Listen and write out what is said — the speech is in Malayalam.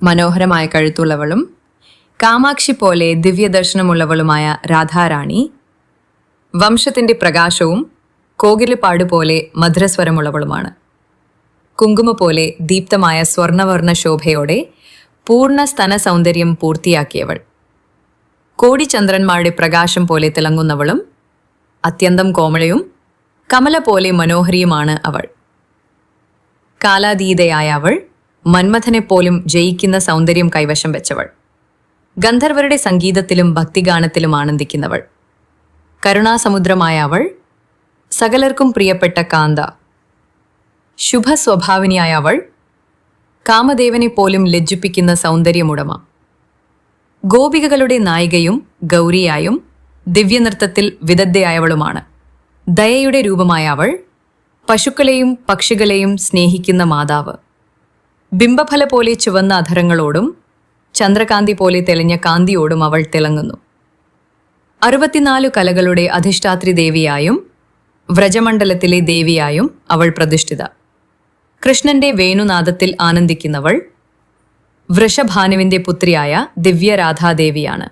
മനോഹരമായ കഴുത്തുള്ളവളും കാമാക്ഷി പോലെ ദിവ്യദർശനമുള്ളവളുമായ രാധാറാണി, വംശത്തിൻ്റെ പ്രകാശവും കോകിലപ്പാട് പോലെ മധുരസ്വരമുള്ളവളുമാണ്. കുങ്കുമ പോലെ ദീപ്തമായ സ്വർണവർണ്ണ ശോഭയോടെ പൂർണ്ണ സ്തന സൗന്ദര്യം പൂർത്തിയാക്കിയവൾ. കോടിചന്ദ്രന്മാരുടെ പ്രകാശം പോലെ തിളങ്ങുന്നവളും അത്യന്തം കോമളയും കമല പോലെ മനോഹരിയുമാണ് അവൾ. കാലാതീതയായ അവൾ മന്മഥനെപ്പോലും ജയിക്കുന്ന സൗന്ദര്യം കൈവശം വെച്ചവൾ. ഗന്ധർവരുടെ സംഗീതത്തിലും ഭക്തിഗാനത്തിലും ആനന്ദിക്കുന്നവൾ. കരുണാസമുദ്രമായ അവൾ സകലർക്കും പ്രിയപ്പെട്ട കാന്ത. ശുഭസ്വഭാവിനിയായ അവൾ കാമദേവനെ പോലും ലജ്ജിപ്പിക്കുന്ന സൗന്ദര്യമുടമ. ഗോപികകളുടെ നായികയും ഗൗരിയായും ദിവ്യനൃത്തത്തിൽ വിദഗ്ധയായവളുമാണ്. ദയയുടെ രൂപമായ അവൾ പശുക്കളെയും പക്ഷികളെയും സ്നേഹിക്കുന്ന മാതാവ്. ബിംബഫല പോലെ ചുവന്ന അധരങ്ങളോടും ചന്ദ്രകാന്തി പോലെ തെളിഞ്ഞ കാന്തിയോടും അവൾ തിളങ്ങുന്നു. 64 കലകളുടെ അധിഷ്ഠാത്രി ദേവിയായും വ്രജമണ്ഡലത്തിലെ ദേവിയായും അവൾ പ്രതിഷ്ഠിത. കൃഷ്ണന്റെ വേണുനാദത്തിൽ ആനന്ദിക്കുന്നവൾ വൃഷഭാനുവിന്റെ പുത്രിയായ ദിവ്യരാധാദേവിയാണ്.